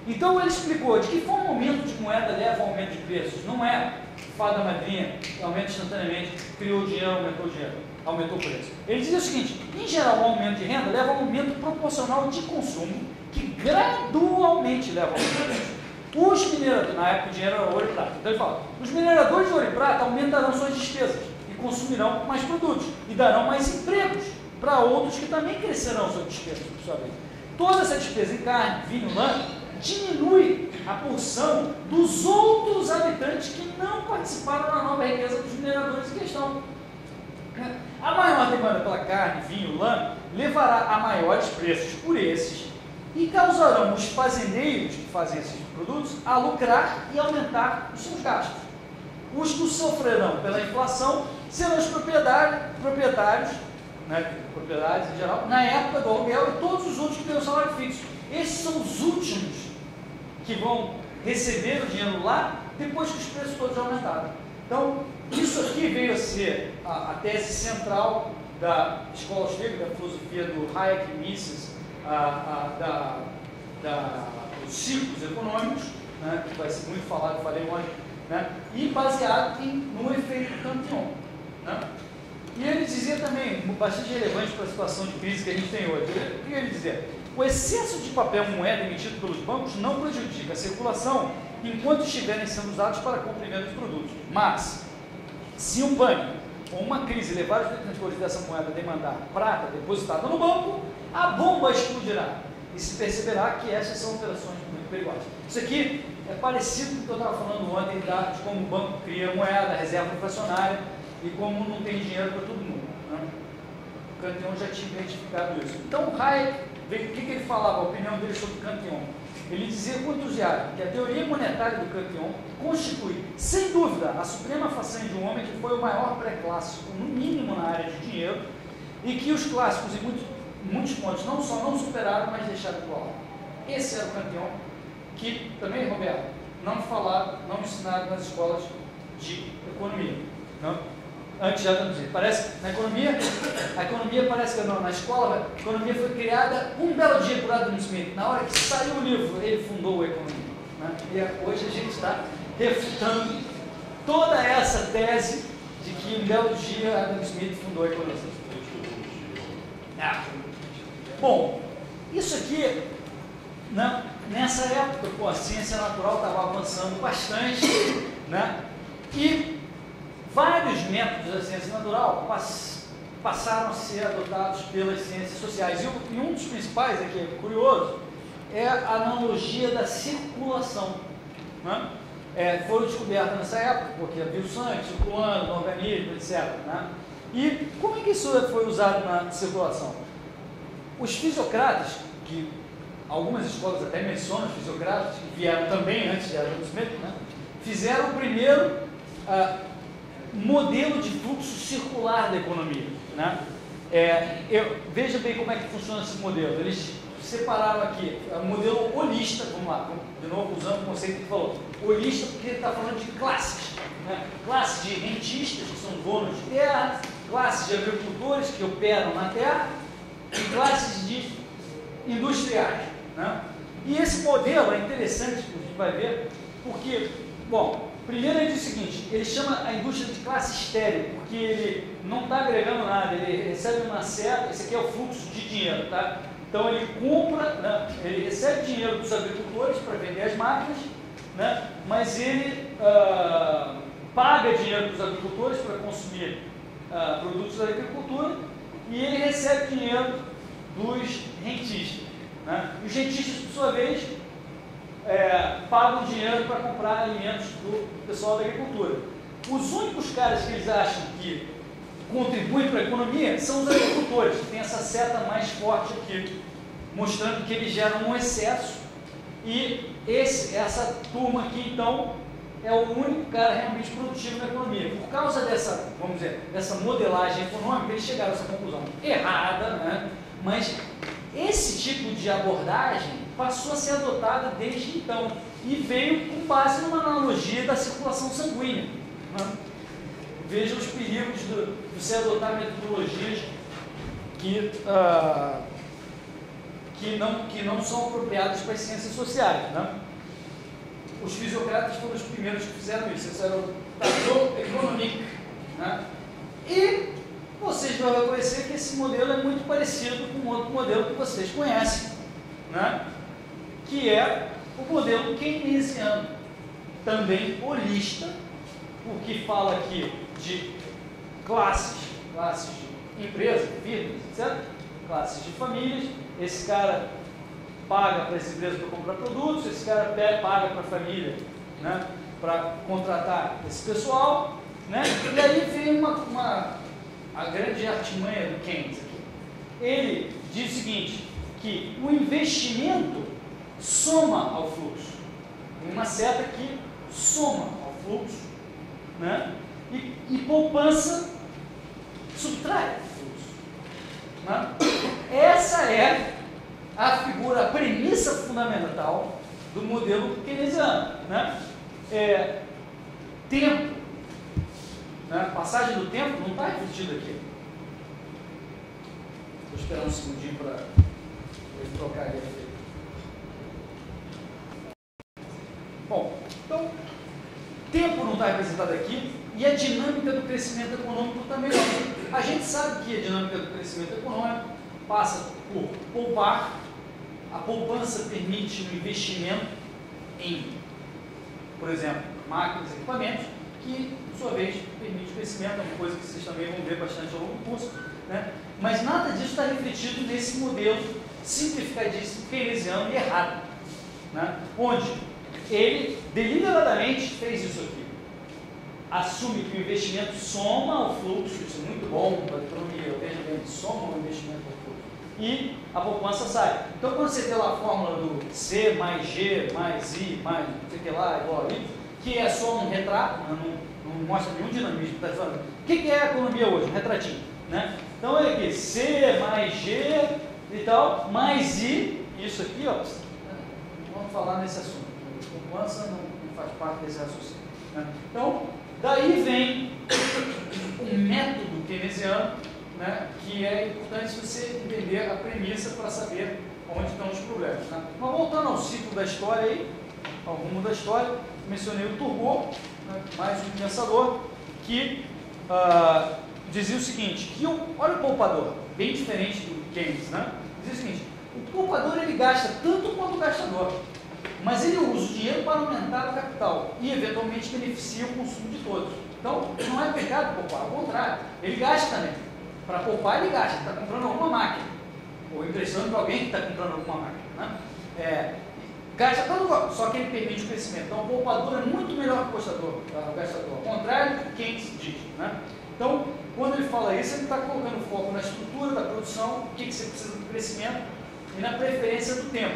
Então ele explicou de que forma o aumento de moeda leva ao aumento de preços. Não é fada madrinha, aumenta instantaneamente, criou dinheiro, aumentou o preço. Ele dizia o seguinte: em geral, o aumento de renda leva a um aumento proporcional de consumo, que gradualmente leva ao aumento de preço. Os mineradores, na época o dinheiro era ouro e prata, então ele fala: os mineradores de ouro e prata aumentarão suas despesas e consumirão mais produtos e darão mais empregos para outros que também crescerão suas despesas, por sua vez. Toda essa despesa em carne, vinho, lã, diminui a porção dos outros habitantes que não participaram da nova riqueza dos mineradores em questão. A maior demanda pela carne, vinho, lã levará a maiores preços por esses e causarão os fazendeiros que fazem esses produtos a lucrar e aumentar os seus gastos. Os que sofrerão pela inflação serão os proprietários, né, propriedades em geral, na época do aluguel, e todos os outros que têm o salário fixo. Esses são os últimos que vão receber o dinheiro lá depois que os preços todos aumentaram. Então, isso aqui veio a ser a tese central da escola austríaca, da filosofia do Hayek e Mises, dos ciclos econômicos, né, que vai ser muito falado, falei ontem, né, e baseado no efeito Cantillon. Né? E ele dizia também, bastante relevante para a situação de crise que a gente tem hoje, o que ele dizia? O excesso de papel moeda emitido pelos bancos não prejudica a circulação enquanto estiverem sendo usados para compra e venda de produtos. Mas, se um pânico ou uma crise levar os detentores dessa moeda a demandar prata depositada no banco, a bomba explodirá e se perceberá que essas são operações muito perigosas. Isso aqui é parecido com o que eu estava falando ontem de como o banco cria moeda, reserva inflacionária e como não tem dinheiro para todo mundo. Né? O Cantillon já tinha identificado isso. Então, Hayek, o que ele falava, a opinião dele sobre Cantillon? Ele dizia com entusiasmo que a teoria monetária do Cantillon constitui, sem dúvida, a suprema façanha de um homem que foi o maior pré-clássico, no mínimo na área de dinheiro, e que os clássicos, em muitos pontos, não só não superaram, mas deixaram igual. Esse era o Cantillon, que também, Roberto, não ensinaram nas escolas de economia. Não? Antes já traduzido. Parece na economia, a economia parece que não, na escola, a economia foi criada um belo dia por Adam Smith. Na hora que saiu o livro, ele fundou a economia. Né? E hoje a gente está refutando toda essa tese de que um belo dia Adam Smith fundou a economia. Bom, isso aqui, né, nessa época, pô, a ciência natural estava avançando bastante, né? E vários métodos da ciência natural passaram a ser adotados pelas ciências sociais. E um dos principais, aqui é curioso, é a analogia da circulação. Né? Foi descoberta nessa época, porque havia o sangue circulando no organismo, etc. Né? E como é que isso foi usado na circulação? Os fisiocratas, que algumas escolas até mencionam os fisiocratas, que vieram também antes de Adam Smith, né? Fizeram o primeiro modelo de fluxo circular da economia. Né? Veja bem como é que funciona esse modelo. Eles separaram aqui o modelo holista, vamos lá, de novo usando o conceito que ele falou. Holista porque ele está falando de classes. Né? Classes de rentistas, que são donos de terra, classes de agricultores que operam na terra e classes de industriais. Né? E esse modelo é interessante, que a gente vai ver, porque, bom, primeiro ele diz o seguinte: ele chama a indústria de classe estéril, porque ele não está agregando nada, ele recebe uma certa, esse aqui é o fluxo de dinheiro, tá? Então ele compra, né, ele recebe dinheiro dos agricultores para vender as máquinas, né, mas ele paga dinheiro dos agricultores para consumir produtos da agricultura e ele recebe dinheiro dos rentistas. Né? E os rentistas, por sua vez, pagam dinheiro para comprar alimentos do pessoal da agricultura. Os únicos caras que eles acham que contribuem para a economia são os agricultores, que tem essa seta mais forte aqui, mostrando que eles geram um excesso, e essa turma aqui, então, é o único cara realmente produtivo na economia. Por causa dessa, vamos dizer, dessa modelagem econômica, eles chegaram a essa conclusão errada, né? Mas esse tipo de abordagem passou a ser adotada desde então e veio com base numa analogia da circulação sanguínea. Né? Veja os perigos de se adotar metodologias que que não são apropriadas para as ciências sociais. Né? Os fisiocratas foram os primeiros que fizeram isso. Esse era o tableau économique. Né? E vocês vão reconhecer que esse modelo é muito parecido com outro modelo que vocês conhecem, né? Que é o modelo keynesiano, também holista, porque fala aqui de classes de empresas, firmas, etc., classes de famílias. Esse cara paga para essa empresa para comprar produtos, esse cara paga para a família, né, para contratar esse pessoal, né? E aí vem a grande artimanha do Keynes aqui. Ele diz o seguinte, que o investimento soma ao fluxo. Tem uma seta que soma ao fluxo, né? E poupança subtrai o fluxo. Né? Essa é a figura, a premissa fundamental do modelo keynesiano. Né? Tempo, né? Passagem do tempo não está refletido aqui. Vou esperar um segundinho para ele trocar ele aqui. Bom, então, tempo não está representado aqui e a dinâmica do crescimento econômico também não. A gente sabe que a dinâmica do crescimento econômico passa por poupar, a poupança permite um investimento em, por exemplo, máquinas e equipamentos, que, por sua vez, permite o crescimento, é uma coisa que vocês também vão ver bastante ao longo do curso, né? Mas nada disso está refletido nesse modelo simplificadíssimo, keynesiano e errado, né? Onde ele deliberadamente fez isso aqui. Assume que o investimento soma ao fluxo, isso é muito bom para a economia, veja bem, soma o investimento ao fluxo, e a poupança sai. Então, quando você tem lá a fórmula do C mais G mais I mais não sei o que lá, igual a I, que é só um retrato, não mostra nenhum dinamismo, está falando. O que é a economia hoje? Um retratinho, né? Então, olha aqui, C mais G e tal, mais I, isso aqui, ó, vamos falar nesse assunto. A poupança não faz parte desse raciocínio, né? Então, daí vem um método keynesiano, né, que é importante você entender a premissa para saber onde estão os problemas. Né? Mas voltando ao ciclo da história, aí, ao rumo da história, mencionei o Turgot, né, mais um pensador, que dizia o seguinte, que olha o poupador, bem diferente do Keynes, né? Dizia o seguinte, o poupador ele gasta tanto quanto o gastador, mas ele usa o dinheiro para aumentar o capital e, eventualmente, beneficia o consumo de todos. Então, não é pecado poupar, ao contrário, ele gasta também. Para poupar, ele gasta, está comprando alguma máquina, ou emprestando para alguém que está comprando alguma máquina. Né? Gasta tanto, só que ele permite o crescimento. Então, o poupador é muito melhor que o gastador, ao contrário do que Keynes diz. Né? Então, quando ele fala isso, ele está colocando foco na estrutura da produção, o que você precisa do crescimento e na preferência do tempo.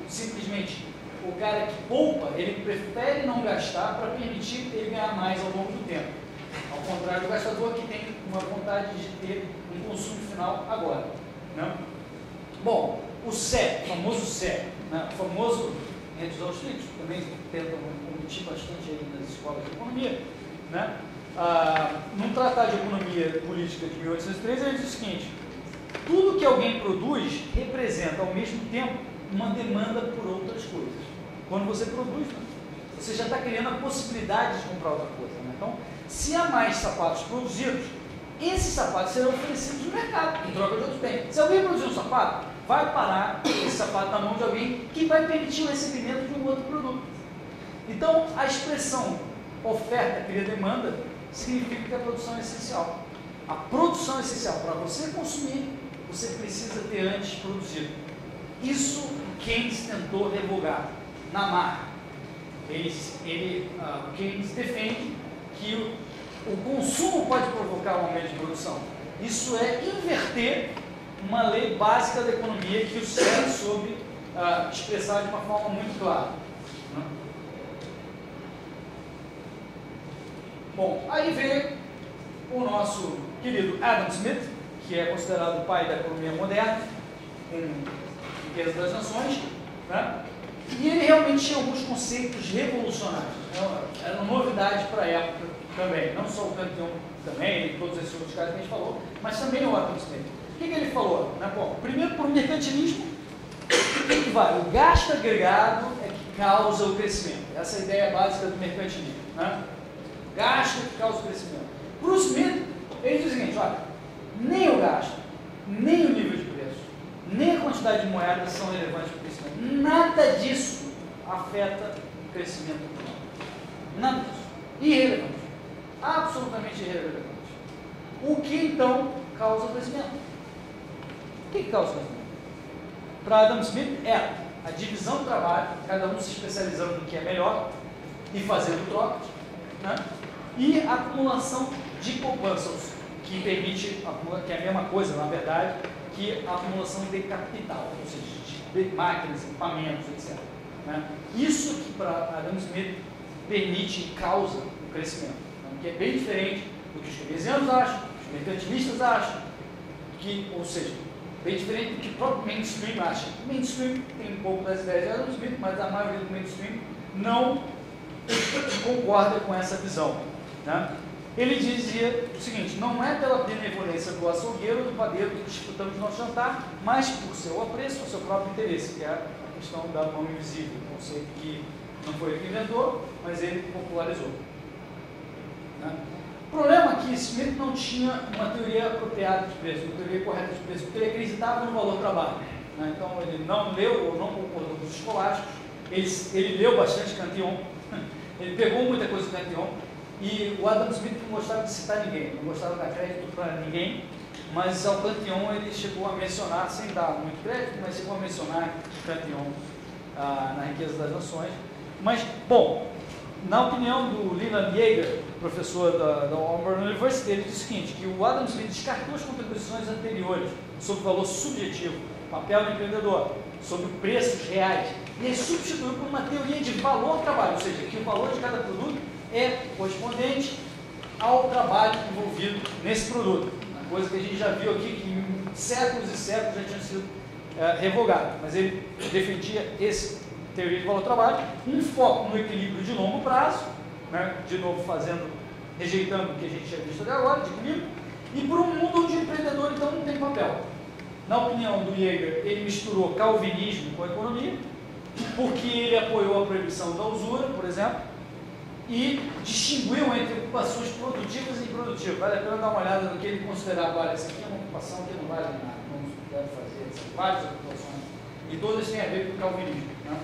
Simplesmente, o cara que poupa, ele prefere não gastar para permitir ele ganhar mais ao longo do tempo. Ao contrário do gastador, que tem uma vontade de ter um consumo final agora. Né? Bom, o CE, o famoso CE, né? O famoso entre os austríacos, também tentam omitir bastante aí nas escolas de economia, né? Num tratado de economia política de 1803, ele diz o seguinte, tudo que alguém produz representa ao mesmo tempo uma demanda por outras coisas. Quando você produz, né, você já está criando a possibilidade de comprar outra coisa. Né? Então, se há mais sapatos produzidos, esses sapatos serão oferecidos no mercado, em troca de outros bens. Se alguém produzir um sapato, vai parar esse sapato na mão de alguém que vai permitir o recebimento de um outro produto. Então, a expressão oferta cria demanda significa que a produção é essencial. A produção é essencial. Para você consumir, você precisa ter antes produzido. Isso Keynes tentou revogar na marca. Keynes defende que o consumo pode provocar um aumento de produção. Isso é inverter uma lei básica da economia que o CE soube expressar de uma forma muito clara. Né? Bom, aí vem o nosso querido Adam Smith, que é considerado o pai da economia moderna, com Riqueza das Nações, né? E ele realmente tinha alguns conceitos revolucionários. Era uma novidade para a época também, não só o Cantillon também, todos esses outros caras que a gente falou, mas também o Adam Smith. O que ele falou? Né? Bom, primeiro, para o mercantilismo, vai. O gasto agregado é que causa o crescimento. Essa é a ideia básica do mercantilismo. Né? Gasto é que causa o crescimento. Para o Smith, ele diz o seguinte, olha, nem o gasto, nem o nível de preço, nem a quantidade de moedas são relevantes para o crescimento. Nada disso afeta o crescimento econômico. Nada disso. Irrelevante. Absolutamente irrelevante. O que então causa o crescimento? O que causa o crescimento? Para Adam Smith é a divisão do trabalho, cada um se especializando no que é melhor e fazendo trocas, né? E a acumulação de poupanças, que permite, que é a mesma coisa, na verdade, que a acumulação de capital, ou seja, de máquinas, equipamentos, etc. Né? Isso que para Adam Smith permite e causa o crescimento, né? Que é bem diferente do que os keynesianos acham, os mercantilistas acham, ou seja, bem diferente do que o próprio mainstream acha. O mainstream tem um pouco das ideias de Adam Smith, mas a maioria do mainstream não concorda com essa visão. Né? Ele dizia o seguinte, não é pela benevolência do açougueiro ou do padeiro que disputamos nosso jantar, mas por seu apreço, por seu próprio interesse, que é a questão da mão invisível, um conceito que não foi ele que inventou, mas ele popularizou. Né? O problema é que Smith não tinha uma teoria apropriada de preço, uma teoria correta de preço, porque ele acreditava no valor do trabalho. Né? Então ele não leu ou não concordou com os escolásticos, ele leu bastante Cantillon, ele pegou muita coisa do Cantillon, e o Adam Smith não gostava de citar ninguém, não gostava de dar crédito para ninguém, mas ao Cantillon ele chegou a mencionar, sem dar muito crédito, mas chegou a mencionar Cantillon na Riqueza das Nações. Mas, bom, na opinião do Leland Yeager, professor da Auburn University, ele diz o seguinte, que o Adam Smith descartou as contribuições anteriores sobre o valor subjetivo, papel do empreendedor, sobre preços reais, e ele substituiu por uma teoria de valor trabalho, ou seja, que o valor de cada produto é correspondente ao trabalho envolvido nesse produto. Uma coisa que a gente já viu aqui, que em séculos e séculos já tinha sido revogada, mas ele defendia essa teoria de valor trabalho, um foco no equilíbrio de longo prazo, né? De novo rejeitando o que a gente tinha visto até agora, de equilíbrio, e por um mundo onde o empreendedor então não tem papel. Na opinião do Yeager, ele misturou calvinismo com a economia, porque ele apoiou a proibição da usura, por exemplo, e distinguiu entre ocupações produtivas e improdutivas. Vale a pena dar uma olhada no que ele considerava. Olha, essa aqui é uma ocupação que não vale nada, não se deve fazer, várias ocupações, e todas têm a ver com o calvinismo. Né?